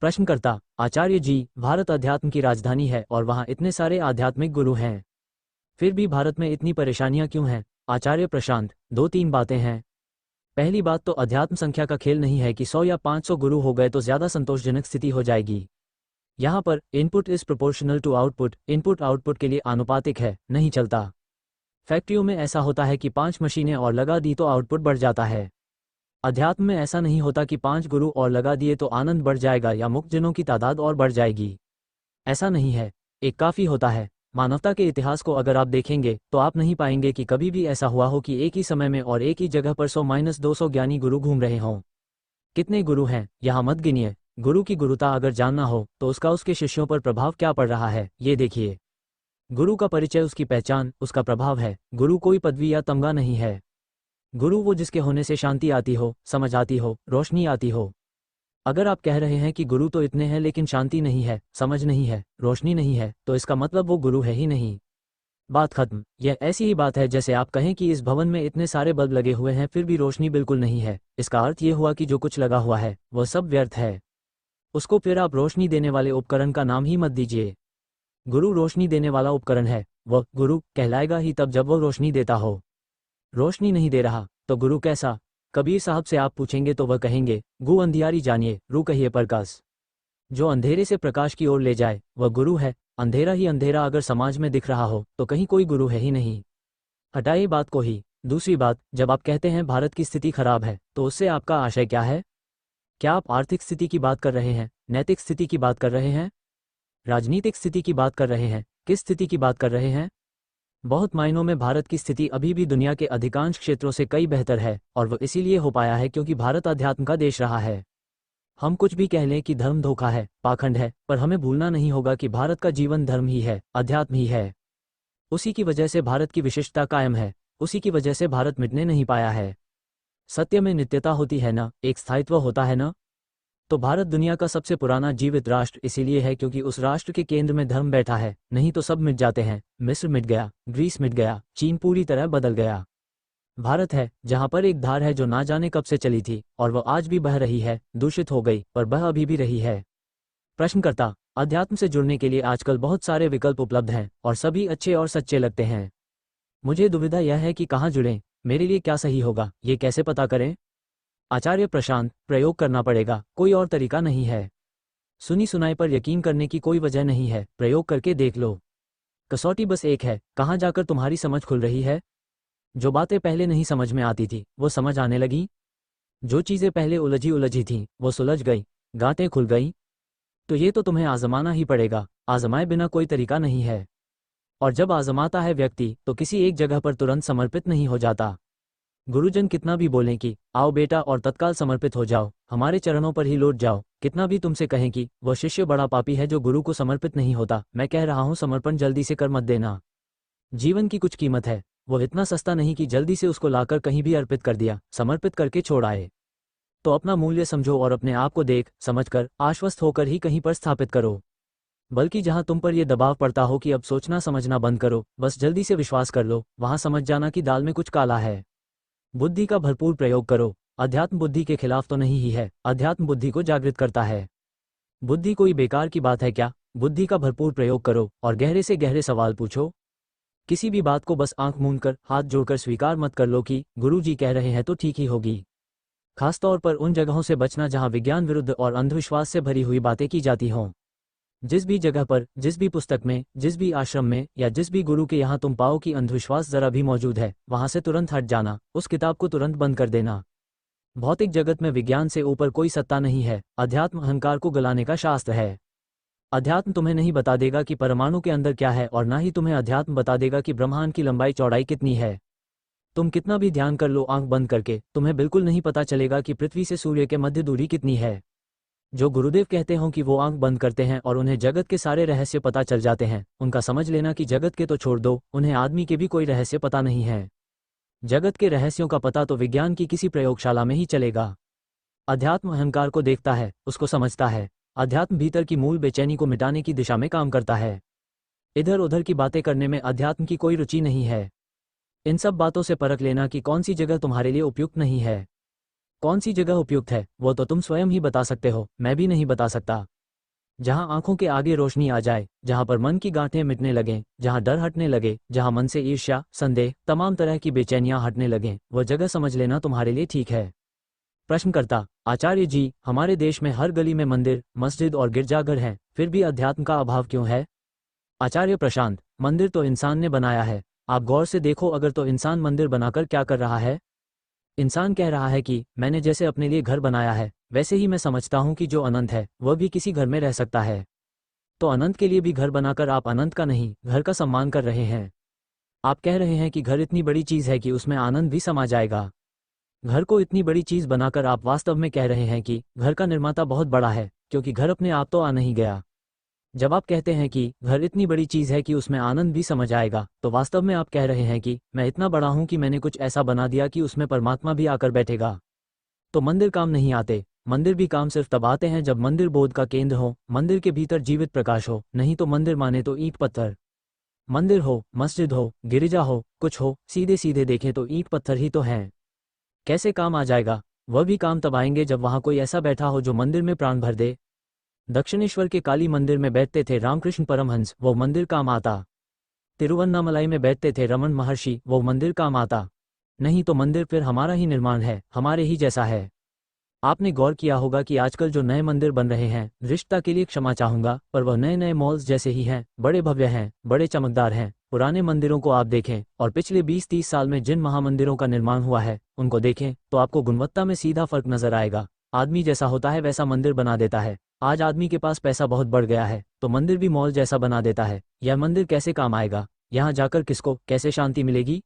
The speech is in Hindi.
प्रश्नकर्ता आचार्य जी, भारत अध्यात्म की राजधानी है और वहाँ इतने सारे आध्यात्मिक गुरु हैं, फिर भी भारत में इतनी परेशानियां क्यों हैं? आचार्य प्रशांत, दो तीन बातें हैं। पहली बात तो अध्यात्म संख्या का खेल नहीं है कि 100 या 500 गुरु हो गए तो ज़्यादा संतोषजनक स्थिति हो जाएगी। यहाँ पर input is proportional to output, input output के लिए आनुपातिक है, नहीं चलता। फैक्ट्रियों में ऐसा होता है कि 5 मशीनें और लगा दी तो आउटपुट बढ़ जाता है। अध्यात्म में ऐसा नहीं होता कि 5 गुरु और लगा दिए तो आनंद बढ़ जाएगा या मुक्त जनों की तादाद और बढ़ जाएगी। ऐसा नहीं है, एक काफ़ी होता है। मानवता के इतिहास को अगर आप देखेंगे तो आप नहीं पाएंगे कि कभी भी ऐसा हुआ हो कि एक ही समय में और एक ही जगह पर 100-200 ज्ञानी गुरु घूम रहे हों। कितने गुरु हैं यहाँ मत गिनिए। गुरु की गुरुता अगर जानना हो तो उसका उसके शिष्यों पर प्रभाव क्या पड़ रहा है ये देखिए। गुरु का परिचय उसकी पहचान, उसका प्रभाव है। गुरु कोई पदवी या तमगा नहीं है। गुरु वो जिसके होने से शांति आती हो, समझ आती हो, रोशनी आती हो। अगर आप कह रहे हैं कि गुरु तो इतने हैं लेकिन शांति नहीं है, समझ नहीं है, रोशनी नहीं है, तो इसका मतलब वो गुरु है ही नहीं। बात खत्म। यह ऐसी ही बात है जैसे आप कहें कि इस भवन में इतने सारे बल्ब लगे हुए हैं फिर भी रोशनी बिल्कुल नहीं है। इसका अर्थ ये हुआ कि जो कुछ लगा हुआ है वह सब व्यर्थ है। उसको फिर आप रोशनी देने वाले उपकरण का नाम ही मत दीजिए। गुरु रोशनी देने वाला उपकरण है। वह गुरु कहलाएगा ही तब जब वह रोशनी देता हो। रोशनी नहीं दे रहा तो गुरु कैसा? कबीर साहब से आप पूछेंगे तो वह कहेंगे, गु अंधियारी जानिए, रू कहिए प्रकाश। जो अंधेरे से प्रकाश की ओर ले जाए वह गुरु है। अंधेरा ही अंधेरा अगर समाज में दिख रहा हो तो कहीं कोई गुरु है ही नहीं। हटाइए बात को ही। दूसरी बात, जब आप कहते हैं भारत की स्थिति खराब है तो उससे आपका आशय क्या है? क्या आप आर्थिक स्थिति की बात कर रहे हैं, नैतिक स्थिति की बात कर रहे हैं, राजनीतिक स्थिति की बात कर रहे हैं? किस स्थिति की बात कर रहे हैं? बहुत मायनों में भारत की स्थिति अभी भी दुनिया के अधिकांश क्षेत्रों से कई बेहतर है और वह इसीलिए हो पाया है क्योंकि भारत अध्यात्म का देश रहा है। हम कुछ भी कह लें कि धर्म धोखा है, पाखंड है, पर हमें भूलना नहीं होगा कि भारत का जीवन धर्म ही है, अध्यात्म ही है। उसी की वजह से भारत की विशिष्टता कायम है, उसी की वजह से भारत मिटने नहीं पाया है। सत्य में नित्यता होती है ना, एक स्थायित्व होता है ना। तो भारत दुनिया का सबसे पुराना जीवित राष्ट्र इसीलिए है क्योंकि उस राष्ट्र के केंद्र में धर्म बैठा है, नहीं तो सब मिट जाते हैं। मिस्र मिट गया, ग्रीस मिट गया, चीन पूरी तरह बदल गया। भारत है जहां पर एक धार है जो ना जाने कब से चली थी और वह आज भी बह रही है, दूषित हो गई पर बह अभी भी रही है। प्रश्नकर्ता अध्यात्म से जुड़ने के लिए आजकल बहुत सारे विकल्प उपलब्ध हैं और सभी अच्छे और सच्चे लगते हैं। मुझे दुविधा यह है कि कहाँ जुड़ें, मेरे लिए क्या सही होगा, ये कैसे पता करें? आचार्य प्रशांत, प्रयोग करना पड़ेगा, कोई और तरीका नहीं है। सुनी सुनाई पर यकीन करने की कोई वजह नहीं है, प्रयोग करके देख लो। कसौटी बस एक है, कहाँ जाकर तुम्हारी समझ खुल रही है। जो बातें पहले नहीं समझ में आती थी वो समझ आने लगी। जो चीज़ें पहले उलझी उलझी थीं वो सुलझ गई, गांठें खुल गई। तो ये तो तुम्हें आजमाना ही पड़ेगा, आजमाए बिना कोई तरीका नहीं है। और जब आजमाता है व्यक्ति तो किसी एक जगह पर तुरंत समर्पित नहीं हो जाता। गुरुजन कितना भी बोलें कि आओ बेटा और तत्काल समर्पित हो जाओ, हमारे चरणों पर ही लौट जाओ, कितना भी तुमसे कहें कि वह शिष्य बड़ा पापी है जो गुरु को समर्पित नहीं होता, मैं कह रहा हूं समर्पण जल्दी से कर मत देना। जीवन की कुछ कीमत है, वो इतना सस्ता नहीं कि जल्दी से उसको लाकर कहीं भी अर्पित कर दिया, समर्पित करके छोड़ आए। तो अपना मूल्य समझो और अपने आप को देख समझकर आश्वस्त होकर ही कहीं पर स्थापित करो। बल्कि जहां तुम पर यह दबाव पड़ता हो कि अब सोचना समझना बंद करो, बस जल्दी से विश्वास कर लो, वहां समझ जाना कि दाल में कुछ काला है। बुद्धि का भरपूर प्रयोग करो। अध्यात्म बुद्धि के खिलाफ तो नहीं ही है, अध्यात्म बुद्धि को जागृत करता है। बुद्धि कोई बेकार की बात है क्या? बुद्धि का भरपूर प्रयोग करो और गहरे से गहरे सवाल पूछो। किसी भी बात को बस आंख मूंद कर हाथ जोड़कर स्वीकार मत कर लो कि गुरु जी कह रहे हैं तो ठीक ही होगी। खासतौर पर उन जगहों से बचना जहां विज्ञान विरुद्ध और अंधविश्वास से भरी हुई बातें की जाती हों। जिस भी जगह पर, जिस भी पुस्तक में, जिस भी आश्रम में या जिस भी गुरु के यहाँ तुम पाओ कि अंधविश्वास जरा भी मौजूद है, वहां से तुरंत हट जाना, उस किताब को तुरंत बंद कर देना। भौतिक जगत में विज्ञान से ऊपर कोई सत्ता नहीं है। अध्यात्म अहंकार को गलाने का शास्त्र है। अध्यात्म तुम्हें नहीं बता देगा कि परमाणु के अंदर क्या है और ना ही तुम्हें अध्यात्म बता देगा कि ब्रह्मांड की लंबाई चौड़ाई कितनी है। तुम कितना भी ध्यान कर लो आंख बंद करके, तुम्हें बिल्कुल नहीं पता चलेगा कि पृथ्वी से सूर्य के मध्य दूरी कितनी है। जो गुरुदेव कहते हों कि वो आंख बंद करते हैं और उन्हें जगत के सारे रहस्य पता चल जाते हैं, उनका समझ लेना कि जगत के तो छोड़ दो, उन्हें आदमी के भी कोई रहस्य पता नहीं है। जगत के रहस्यों का पता तो विज्ञान की किसी प्रयोगशाला में ही चलेगा। अध्यात्म अहंकार को देखता है, उसको समझता है। अध्यात्म भीतर की मूल बेचैनी को मिटाने की दिशा में काम करता है। इधर उधर की बातें करने में अध्यात्म की कोई रुचि नहीं है। इन सब बातों से परख लेना कि कौन सी जगह तुम्हारे लिए उपयुक्त नहीं है। कौन सी जगह उपयुक्त है वो तो तुम स्वयं ही बता सकते हो, मैं भी नहीं बता सकता। जहां आंखों के आगे रोशनी आ जाए, जहां पर मन की गांठें मिटने लगें, जहां डर हटने लगे, जहां मन से ईर्ष्या, संदेह, तमाम तरह की बेचैनियां हटने लगें, वह जगह समझ लेना तुम्हारे लिए ठीक है। प्रश्नकर्ता: आचार्य जी, हमारे देश में हर गली में मंदिर, मस्जिद और गिरजाघर हैं, फिर भी अध्यात्म का अभाव क्यों है? आचार्य प्रशांत: मंदिर तो इंसान ने बनाया है। आप गौर से देखो, अगर तो इंसान मंदिर बनाकर क्या कर रहा है? इंसान कह रहा है कि मैंने जैसे अपने लिए घर बनाया है, वैसे ही मैं समझता हूं कि जो अनंत है वह भी किसी घर में रह सकता है। तो अनंत के लिए भी घर बनाकर आप अनंत का नहीं, घर का सम्मान कर रहे हैं। आप कह रहे हैं कि घर इतनी बड़ी चीज है कि उसमें आनंद भी समा जाएगा। घर को इतनी बड़ी चीज बनाकर आप वास्तव में कह रहे हैं कि घर का निर्माता बहुत बड़ा है, क्योंकि घर अपने आप तो आ नहीं गया। जब आप कहते हैं कि घर इतनी बड़ी चीज है कि उसमें आनंद भी समझ आएगा, तो वास्तव में आप कह रहे हैं कि मैं इतना बड़ा हूं कि मैंने कुछ ऐसा बना दिया कि उसमें परमात्मा भी आकर बैठेगा। तो मंदिर काम नहीं आते। मंदिर भी काम सिर्फ तब आते हैं जब मंदिर बोध का केंद्र हो, मंदिर के भीतर जीवित प्रकाश हो, नहीं तो मंदिर माने तो ईंट पत्थर। मंदिर हो, मस्जिद हो, गिरिजा हो, कुछ हो, सीधे सीधे देखें तो ईंट पत्थर ही तो हैं। कैसे काम आ जाएगा? वह भी काम तब आएंगे जब वहां कोई ऐसा बैठा हो जो मंदिर में प्राण भर दे। दक्षिणेश्वर के काली मंदिर में बैठते थे रामकृष्ण परमहंस, वो मंदिर काम आता। तिरुवन्नामलाई में बैठते थे रमन महर्षि, वो मंदिर काम आता। नहीं तो मंदिर फिर हमारा ही निर्माण है, हमारे ही जैसा है। आपने गौर किया होगा कि आजकल जो नए मंदिर बन रहे हैं, दृष्टता के लिए क्षमा चाहूंगा, पर वह नए नए मॉल्स जैसे ही हैं, बड़े भव्य हैं, बड़े चमकदार हैं। पुराने मंदिरों को आप देखें और पिछले 20-30 साल में जिन महामंदिरों का निर्माण हुआ है उनको देखें, तो आपको गुणवत्ता में सीधा फर्क नजर आएगा। आदमी जैसा होता है वैसा मंदिर बना देता है। आज आदमी के पास पैसा बहुत बढ़ गया है, तो मंदिर भी मॉल जैसा बना देता है। यह मंदिर कैसे काम आएगा? यहाँ जाकर किसको कैसे शांति मिलेगी?